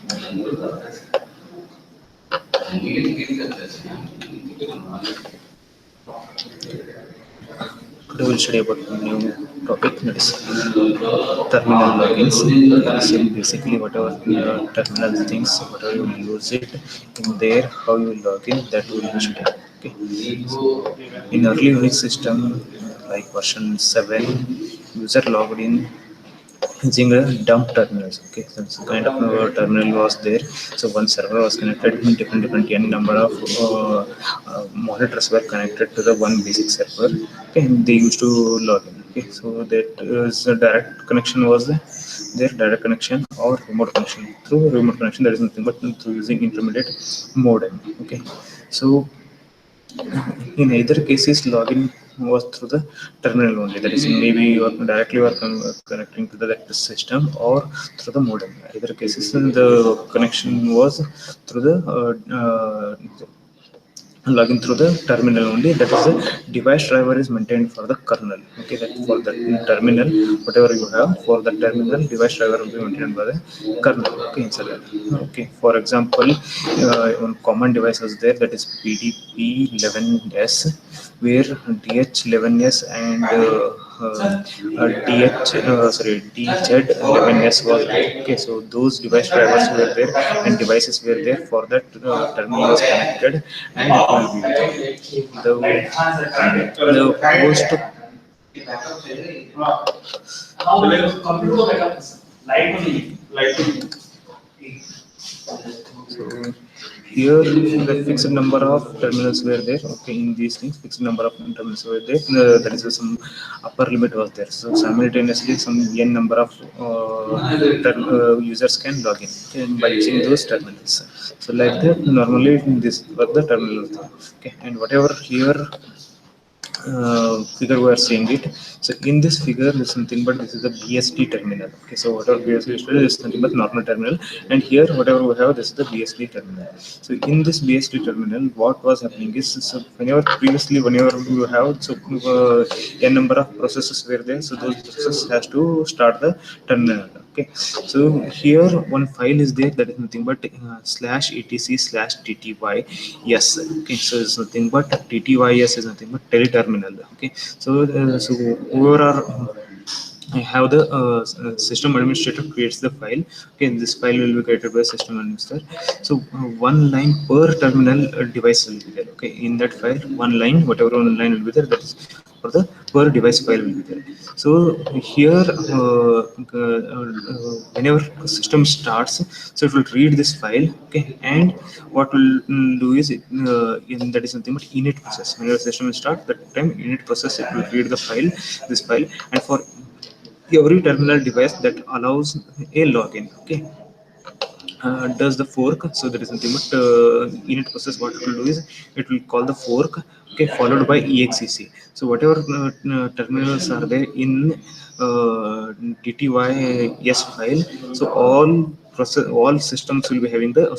Today we'll study about a new topic, that is terminal logins. Okay, so basically whatever terminal things, whatever you will use it in there, how you will log in, that we will be studying. Okay, so in early Unix system like version 7, user logged in using a dump terminals. Okay, so it's kind of terminal was there. So one server was connected, different n number of monitors were connected to the one basic server. Okay, and they used to log in. Okay, so that is a direct connection was there, direct connection or remote connection. Through remote connection there is nothing but through using intermediate modem. Okay, so in either cases, login was through the terminal only. That is, maybe you are directly you are connecting to the that system or through the modem. Either cases, the connection was through the login through the terminal only. That is, the device driver is maintained for the kernel. Okay, that for the terminal, whatever you have for the terminal, device driver will be maintained by the kernel. Okay, inside that. Okay, for example, one common device was there, that is PDP11S, where DH11S and DZ11S was there. Okay, so those device drivers were there and devices were there for that terminal is connected, and it will be the host. So here the fixed number of terminals were there. Okay, in these things, fixed number of terminals were there. There is some upper limit was there. So simultaneously, some n number of users can log in, okay, by using those terminals. So like that, normally this was the terminal. Okay, and whatever here figure we are seeing it. So in this figure is something but this is a BSD terminal. Okay, so whatever BSD is nothing but normal terminal, and here whatever we have, this is the BSD terminal. So in this BSD terminal, what was happening is, so whenever you have, so n number of processes were there, so those processes has to start the terminal. Okay, so here one file is there, that is nothing but slash etc slash tty. Yes, okay, so it's nothing but ttys is nothing but teleterminal. Okay, so whoever are I have the system administrator creates the file. Okay, this file will be created by system administrator. So one line per terminal device will be there. Okay, in that file, one line, whatever one line will be there, that is for the per device file will be there. So here, whenever system starts, so it will read this file. Okay, and what will do is that is something but init process. Whenever system will start, that time init process it will read the file, this file, and for every terminal device that allows a login. Okay, does the fork. So there is nothing but init process, what it will do is it will call the fork. Okay, followed by exec. So whatever terminals are there in ttys file, so all systems will be having the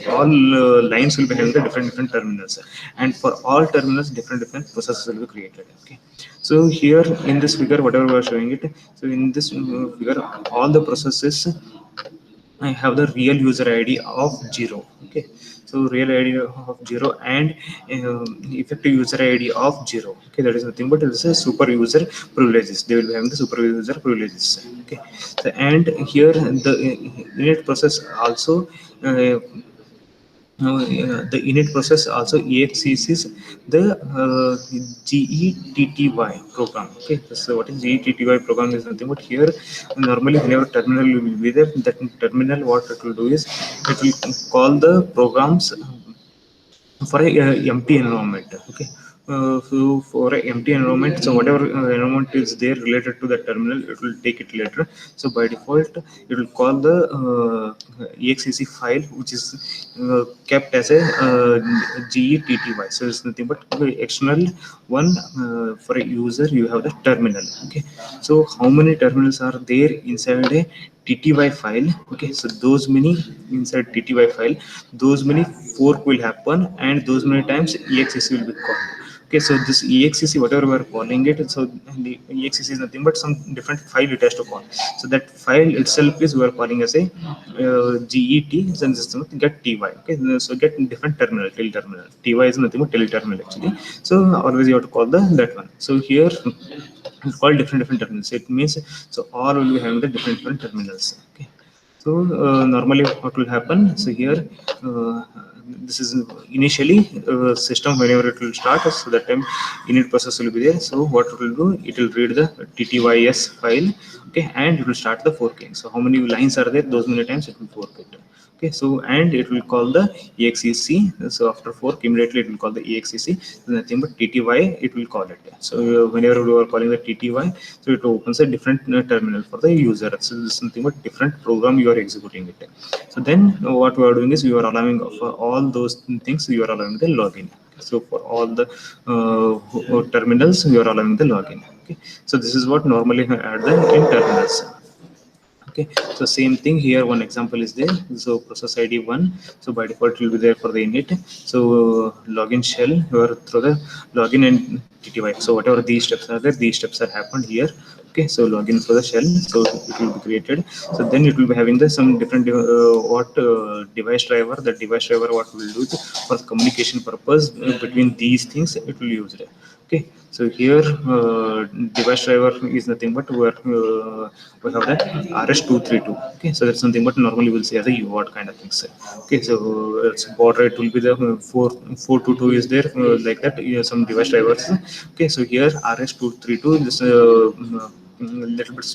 all lines will be having the different terminals, and for all terminals different processes will be created. Okay, so here in this figure, whatever we are showing it, so in this figure, all the processes, I have the real user ID of 0. Okay, so real ID of 0 and effective user ID of 0. Okay, that is nothing but it is a super user privileges. They will be having the super user privileges. Okay, so, and here the init process also. The init process also executes the GETTY program. Okay, so what is GETTY program is nothing but here normally whenever terminal will be there, that terminal what it will do is it will call the programs for a empty environment. Okay, so for a empty environment, so whatever environment is there related to the terminal, it will take it later. So by default it will call the exec file, which is kept as a getty. So it's nothing but external one. For a user, you have the terminal. Okay, so how many terminals are there inside a tty file? Okay, so those many inside tty file, those many fork will happen, and those many times exec will be called. Okay, so this exec, whatever we are calling it, so the exec is nothing but some different file it has to call. So that file itself is we are calling as a get, and this is get ty. Okay, so get different terminal, till terminal. Ty is nothing but till terminal actually. So always you have to call the that one. So here it's called different terminals. It means so all will be having the different terminals. Okay. So normally what will happen? So here this is initially system whenever it will start. So that time init process will be there. So what it will do? It will read the ttys file. Okay, and it will start the forking. So how many lines are there? Those many times it will fork it. Okay, so and it will call the exec. So after fork immediately it will call the exec. Nothing but tty it will call it. So whenever we are calling the tty, so it opens a different terminal for the user. So this is something but different program you are executing it. So then what we are doing is we are allowing for all those things, you are allowing the login. So for all the terminals we are allowing the login. Okay, so this is what normally add the in terminals. Okay, so same thing here, one example is there. So process id 1, so by default it will be there for the init. So login shell, you are through the login and tty. So whatever these steps are there, these steps are happened here. Okay, so login for the shell, so it will be created. So then it will be having the some different what device driver. The device driver what will do for communication purpose between these things it will use it. Okay, so here device driver is nothing but where we have the rs232. Okay, so that's something but normally we'll say as a UART kind of things. Okay, so it's baud rate will be the 422 is there, like that. Some device drivers. Okay, so here rs232 this little bit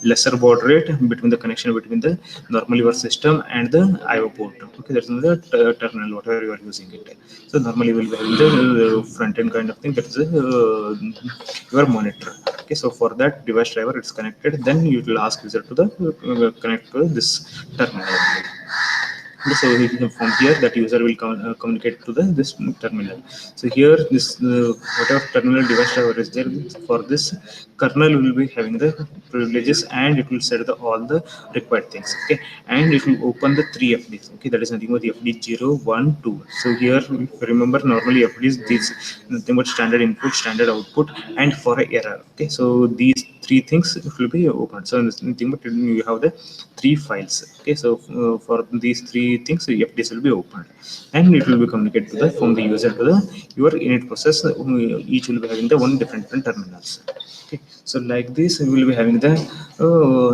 lesser baud rate between the connection between the normally your system and the IO port. Okay, that's the terminal whatever you are using it. So normally we'll be having the front end kind of thing, that is your monitor. Okay, so for that device driver it's connected, then you will ask user to the connect to this terminal. So from here that user will communicate to the this terminal. So here this whatever terminal device driver is there, for this kernel will be having the privileges, and it will set the all the required things. Okay, and it will open the three FDs. Okay, that is nothing but the FD 0, 1, 2. So here remember normally FDs these nothing but standard input, standard output, and for a error. Okay, so these three things it will be open. So nothing but you have the three files. Okay, so for these three things FDs will be opened, and it will be communicated to the from the user to the your init process. Each will be having the one different terminals. Okay, so like this we will be having the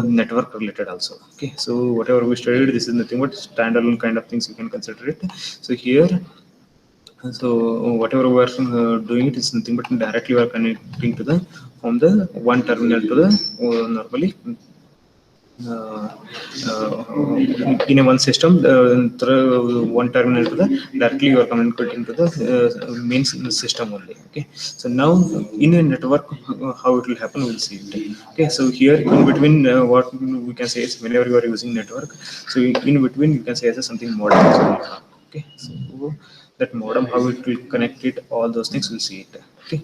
network related also. Okay, so whatever we studied, this is nothing but standalone kind of things you can consider it. So here so whatever we are doing it is nothing but directly we are connecting to the from the one terminal to the normally uh, in a one system through one terminal to the directly you are communicating to the main system only. Okay, so now in a network how it will happen we'll see it. Okay, so here in between what we can say is whenever you are using network, so in between you can say as a something modem. Okay, so that modem how it will connect it, all those things we'll see it. Okay.